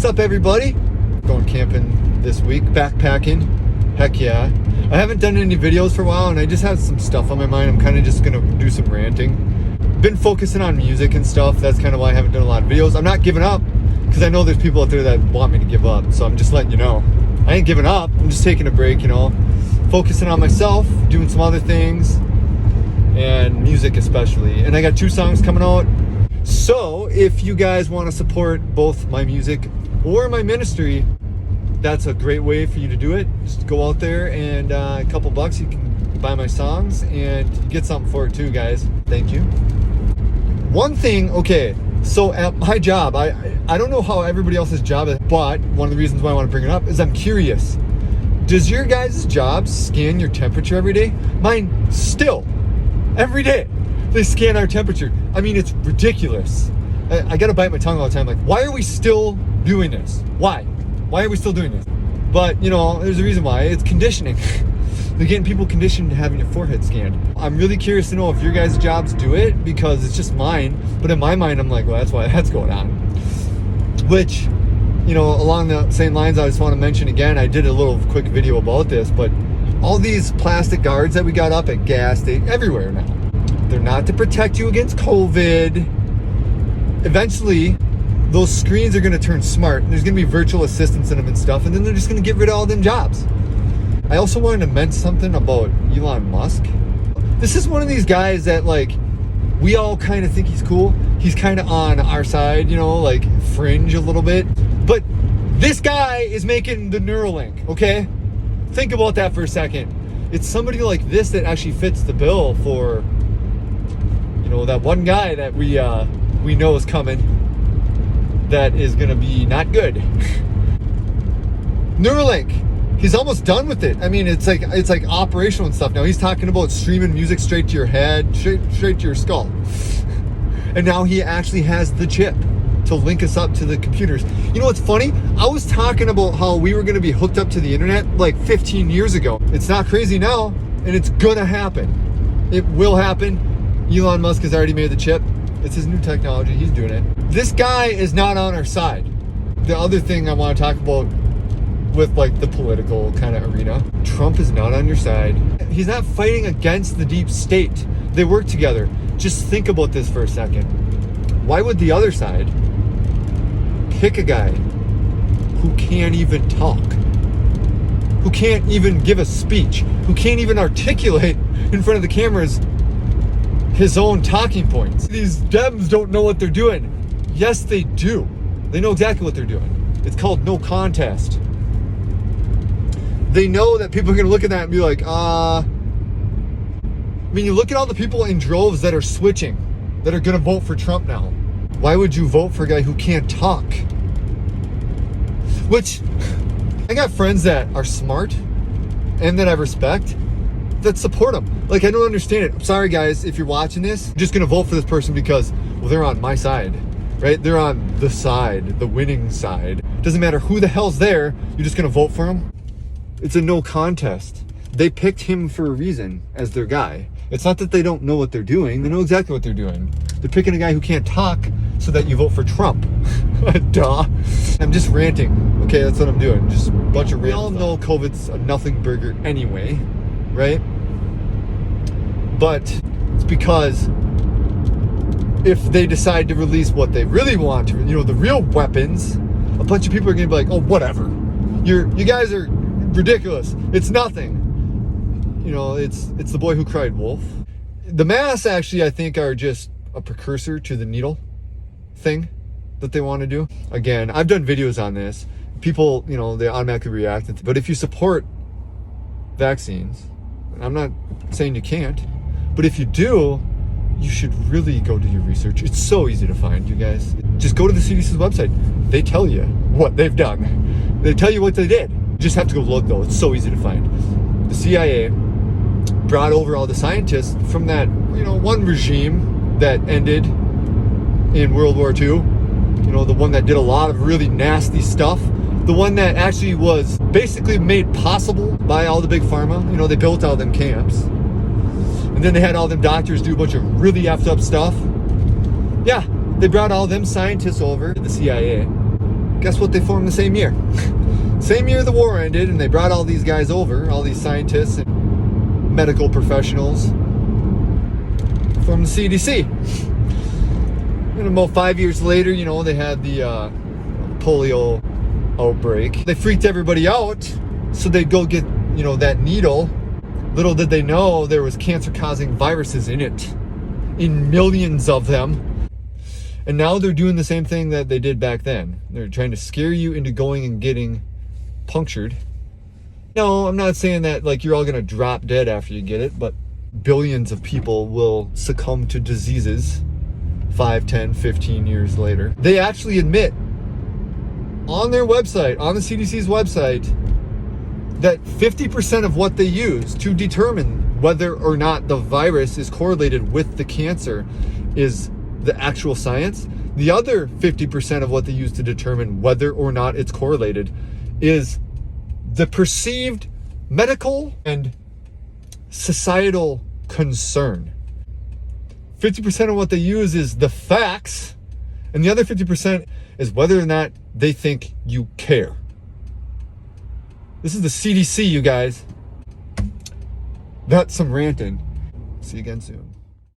What's up, everybody? Going camping this week, backpacking. Heck yeah. I haven't done any videos for a while, and I just have some stuff on my mind. I'm kind of just gonna do some ranting. Been focusing on music and stuff. That's kind of why I haven't done a lot of videos. I'm not giving up, because I know there's people out there that want me to give up. So I'm just letting you know. I ain't giving up. I'm just taking a break, focusing on myself, doing some other things, and music especially. And I got 2 songs coming out. So if you guys want to support both my music or my ministry, that's a great way for you to do it. Just go out there and a couple bucks, you can buy my songs and get something for it too, guys. Thank you. One thing, okay, so at my job, I don't know how everybody else's job is, but one of the reasons why I want to bring it up is I'm curious. Does your guys' job scan your temperature every day? Mine still, every day. They scan our temperature. I mean, it's ridiculous. I gotta bite my tongue all the time. Like, why are we still doing this? Why? Why are we still doing this? But, there's a reason why. It's conditioning. They're getting people conditioned to having your forehead scanned. I'm really curious to know if your guys' jobs do it, because it's just mine. But in my mind, I'm like, well, that's why that's going on. Which, along the same lines, I just want to mention again, I did a little quick video about this, but all these plastic guards that we got up at gas stations, everywhere now, they're not to protect you against COVID. Eventually, those screens are going to turn smart. There's going to be virtual assistants in them and stuff, and then they're just going to get rid of all them jobs. I also wanted to mention something about Elon Musk. This is one of these guys that, we all kind of think he's cool. He's kind of on our side, fringe a little bit. But this guy is making the Neuralink, okay? Think about that for a second. It's somebody like this that actually fits the bill for, that one guy that we know is coming that is going to be not good. Neuralink. He's almost done with it. I mean, it's like operational and stuff now. He's talking about streaming music straight to your head, straight to your skull. And now he actually has the chip to link us up to the computers. You know what's funny? I was talking about how we were going to be hooked up to the internet 15 years ago. It's not crazy now, and it's going to happen. It will happen. Elon Musk has already made the chip. It's his new technology. He's doing it. This guy is not on our side. The other thing I want to talk about with the political kind of arena, Trump is not on your side. He's not fighting against the deep state. They work together. Just think about this for a second. Why would the other side pick a guy who can't even talk, who can't even give a speech, who can't even articulate in front of the cameras his own talking points? These Dems don't know what they're doing. Yes, they do. They know exactly what they're doing. It's called no contest. They know that people are going to look at that and be like, I mean, you look at all the people in droves that are switching, that are going to vote for Trump now. Why would you vote for a guy who can't talk? Which, I got friends that are smart and that I respect that support him. I don't understand it. I'm sorry, guys, if you're watching this, I'm just going to vote for this person because, well, they're on my side, right? They're on the side, the winning side. Doesn't matter who the hell's there, you're just going to vote for him. It's a no contest. They picked him for a reason as their guy. It's not that they don't know what they're doing. They know exactly what they're doing. They're picking a guy who can't talk so that you vote for Trump. Duh. I'm just ranting. Okay, that's what I'm doing. Just a bunch of random. We all know COVID's a nothing burger anyway, right? But it's because if they decide to release what they really want to, the real weapons, a bunch of people are going to be like, oh, whatever. You guys are ridiculous. It's nothing. It's the boy who cried wolf. The masks actually, I think, are just a precursor to the needle thing that they want to do. Again, I've done videos on this. People, they automatically react. But if you support vaccines, I'm not saying you can't, but if you do, you should really go do your research. It's so easy to find, you guys. Just go to the CDC's website. They tell you what they've done. They tell you what they did. You just have to go look, though. It's so easy to find. The CIA brought over all the scientists from that, one regime that ended in World War II. The one that did a lot of really nasty stuff. The one that actually was basically made possible by all the big pharma. They built all them camps. And then they had all them doctors do a bunch of really effed up stuff. Yeah, they brought all them scientists over to the CIA. guess what? They formed the same year. Same year the war ended, and they brought all these guys over, all these scientists and medical professionals from the CDC. And about 5 years later, you know, they had the polio outbreak. They freaked everybody out, so they'd go get, you know, that needle. Little did they know there was cancer-causing viruses in it, in millions of them. And now they're doing the same thing that they did back then. They're trying to scare you into going and getting punctured. No, I'm not saying that like you're all gonna drop dead after you get it, but billions of people will succumb to diseases 5, 10, 15 years later. They actually admit on their website, on the CDC's website, that 50% of what they use to determine whether or not the virus is correlated with the cancer is the actual science. The other 50% of what they use to determine whether or not it's correlated is the perceived medical and societal concern. 50% of what they use is the facts, and the other 50% is whether or not they think you care. This is the CDC, you guys. That's some ranting. See you again soon.